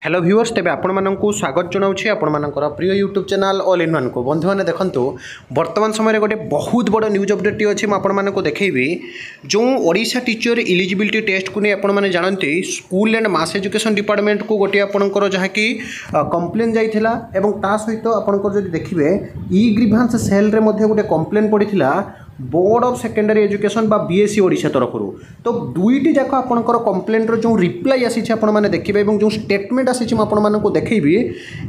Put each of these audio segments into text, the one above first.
Hello viewers तेज आपण मानक स्वागत जनाऊँगी आपर प्रिय YouTube channel all in one को बंधु मैंने देखो वर्तमान समय गोटे बहुत बड़ न्यूज अपडेट अच्छी मुझे देखी जो ओडिशा टीचर इलिजिबिलिटी टेस्ट को नहीं आपने जानते school and mass education department को गोटे आपंकर जहाँकि कंप्लेन जाइला ता सहित आपंकर देखिए ई ग्रीभांस सेल गोटे कंप्लेन पड़ा बोर्ड ऑफ सेकेंडरी एजुकेशन बा बीएससी ओडिशा तरफ तो दुईटी जाक आपंकर कंप्लेंटर जो रिप्लाई आसी आपने देखिए जो स्टेटमेंट आसी आपको देखी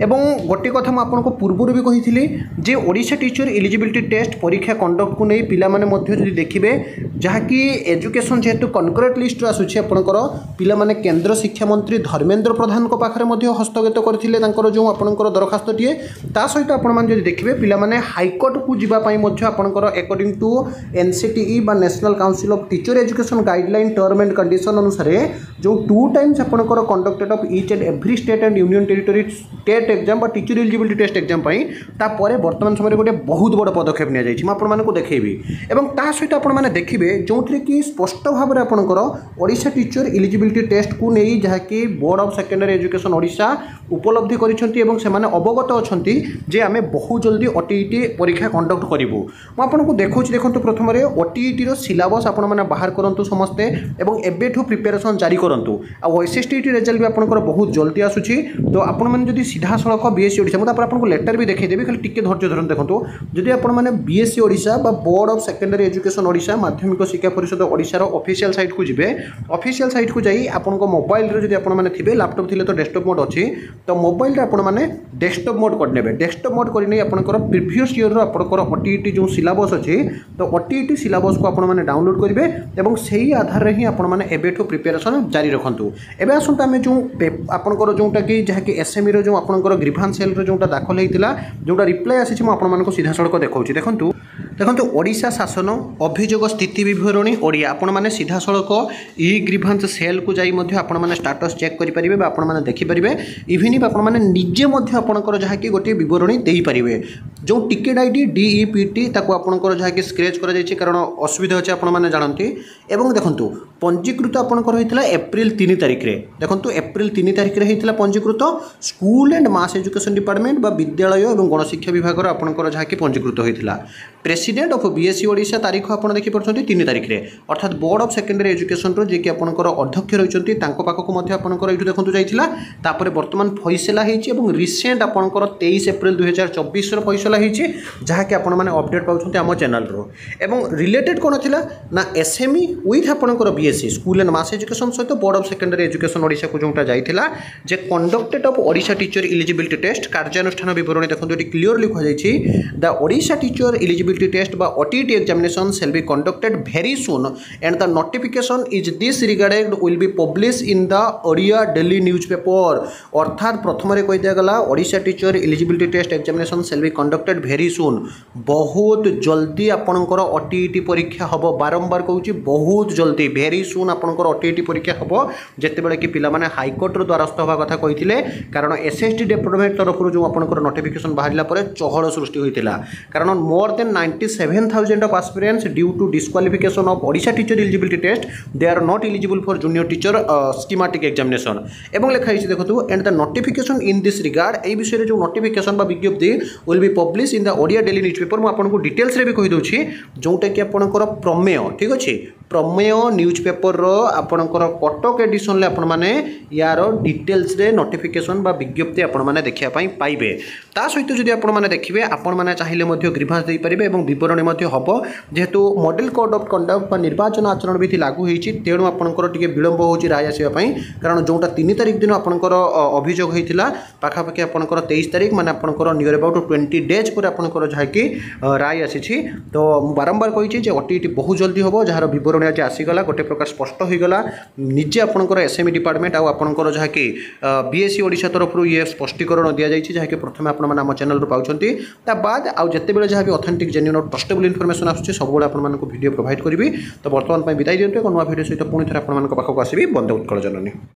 एवं गोटे कथा मुझे पूर्वर भी कही जे ओडिशा टीचर इलिजिबिलिटी टेस्ट परीक्षा कंडक्ट को नहीं पिलाने देखिए जहाँकि एजुकेशन जेहेतु कनकरेट लिस्ट आसूसी आपंकर पिलाने केंद्र शिक्षा मंत्री धर्मेंद्र प्रधान को पाखे हस्तगत करते जो आपंकर दरखास्तटीए ता सहित आपने देखिए पिलाने हाइकोर्ट को जावाई आपंकर अकॉर्डिंग टू एनसीटीई बा national council of teacher education guideline term and condition अनुसार जो 2 टाइम्स आपंकर conducted of each and every state and union territory state exam बा टीचर एलिजिबिलिटी टेस्ट एग्जाम तापर वर्तमान समय गोटे बहुत बड़ पदक्षेप निया देखी एवं ता सहित आपने देखिए जो कि स्पष्ट भाव में आपंकर ओडिशा टीचर इलिजिबिलिटी टेस्ट को नहीं जहाँकि board of secondary education Odisha उपलब्धि कर अवगत अच्छा जे आम बहुत जल्दी ओटीईटी परीक्षा कंडक्ट करूँ मुझे देखा देखो प्रथम ओटीईटी सिलेबस आपण मैंने बाहर करूँ समस्ते एवं प्रिपेरेसन जारी करूँ आईएसएसटीटी रिजल्ट भी आपंकर बहुत जल्दी आसूसी तो आपण मैंने सीधा सड़क बीएससी ओडिशा मुझे आपको लेटर भी देखीदेवी खाली टिके धैर्य धरन देखो जदि आपने बीएससी ओडिशा बा board of secondary education Odisha माध्यमिक शिक्षा परिषद ओडिशार ऑफिशियल साइट को जीवे ऑफिशियल साइट को जाई आपन मोबाइल रे जदि आपण माने थिबे लैपटॉप थिले तो डेस्कटॉप मोड अच्छी तो मोबाइल रे आपण माने डेस्कटॉप मोड करने डेस्कटॉप मोड करने आपंकर प्रीवियस ईयर आपंकर ओटीईटी जो सिलेबस अच्छी तो ओटीईटी सिलेबस को आपण माने डाउनलोड करेंगे और से आधार ही आपण माने एबेठो प्रिपेरेसन जारी रखु एवं आसता आम जो आपंकर जोटा कि जहाँकि एसएमई रो जो आपंकर ग्रीभांस सेल रो जोटा दाखल होता जोटा रिप्लाई आसी आपको सीधा सड़क देखा देखूँ देखो ओडिशा शासन अभियोग स्थिति विवरणी ओडिया आपण मैंने सीधा सड़क ई ग्रीभांस सेल को जाई आपण मैंने स्टाटस चेक करेंगे आपण मैंने देखिपारे इवन आपण मैंने निजे आपंकर जहाँकि गोटे बरणी दे पारे जो टिकेट आईडी डीईपीटी आपंकर जहाँकि स्क्रेच कर कारण असुविधा अच्छे आपने जानते एवं देखूँ पंजीकृत आपंकर होता एप्रिल 3 तारिख में देखो एप्रिल 3 तारिख में होता पंजीकृत school and mass education department बा विद्यालय और गणशिक्षा विभाग आपंकर जहाँकि पंजीकृत होता प्रेसिडेंट ऑफ बीएससी ओडिशा तारीख आपड़ देखिपुं 3 तारिख में अर्थात बोर्ड ऑफ सेकेंडरी एजुकेशन जी कि आपंकर अध्यक्ष रही पाखक आपंकर ये देखो जाता बर्तमान फैसला होती रिसेंट आपंकर 23 एप्रिल 2024 फैसला होती जहाँकि आपण मैंने अपडेट पाँच आम चैनल एवं रिलेटेड कौन थी ना एसएमई विथ आपंकर बीएससी स्कूल एंड मास एजुकेशन सहित board of secondary education Odisha को जोटा जाइला जे conducted of Odisha teacher eligibility test कार्यानुष्ठान विवरणी देखो ये क्लीयरली कहुई the Odisha teacher eligibility test by OTT examination shall be conducted very soon and the notification is this regarded will be published in the Odia Daily newspaper अर्थात प्रथम कही दिगला Odisha teacher eligibility test examination shall be conducted very soon बहुत जल्दी आपंकर OTET परीक्षा हम बारंबार कहूँ बहुत जल्दी भेरी सुन आपंकर ओटीईटी परीक्षा हम जितेबाला कि पिलाने हाइकोर्ट द्वारस्थ हवा कथा कही कारण एसएसटी डिपार्टमेंट तरफ जो आपंकर नोटिफिकेशन बाहर चहल सृष्टि होता कारण more than 97,000 of aspirants due to disqualification of Odisha teacher eligibility test they are not eligible for junior teacher schematic examination एवं लिखाई देखो and the notification in this regard ए विषय जो नोटिफिकेशन बा विज्ञप्ति will be publish in the Odia daily newspaper मु आपको डिटेल्स रे भी कहि दोछि जोटा कि आपनकर प्रमेय ठीक अच्छे प्रमेय न्यूज़पेपर आपणकर कटक एडिशन ले आपण माने यार डिटेल्स रे नोटिफिकेशन बा विज्ञप्ति आपण माने देखिया पई पाइबे ता सहित जदि आपण माने देखिबे आपण माने चाहिले मध्य ग्रीभांस देई परिबे एवं विवरणी मध्य हबो जेहेतु मॉडल कोड ऑफ कंडक्ट बा निर्वाचन आचरण विधि लागू होईछि तेणु आपणकर टिके विलंब होउछि राय आसीबा पई कारण जोटा 3 तारिख दिन आपणकर अभियोग होइतिला पाखा पाखी आपणकर 23 तारिख माने आपणकर नियर अबाउट 20 डेज पर आपणकर जहाकि राय आसीछि तो बारंबार कहिछि जे ओटीईटी बहुत जल्दी हबो जहार विवरण आज आसीगला गोटे प्रकार स्पष्ट होगा निजे आपंकर एसएमई डिपार्टमेंट आपंकर जहाँकि बीएससी ओडिशा तरफ ये स्पष्टीकरण दि जाए जहाँकि प्रथम आप चैनल पाँच बाद आउ जिते जहाँ भी ऑथेंटिक जेन्युइन और ट्रस्टेबल इनफॉरमेशन आसूँ सब वीडियो प्रोवाइड करी तो बर्तमान विदाई दिंतु एक नुआ वीडियो सहित पुणी थे आपको आसवि बंदे उत्कल जननी।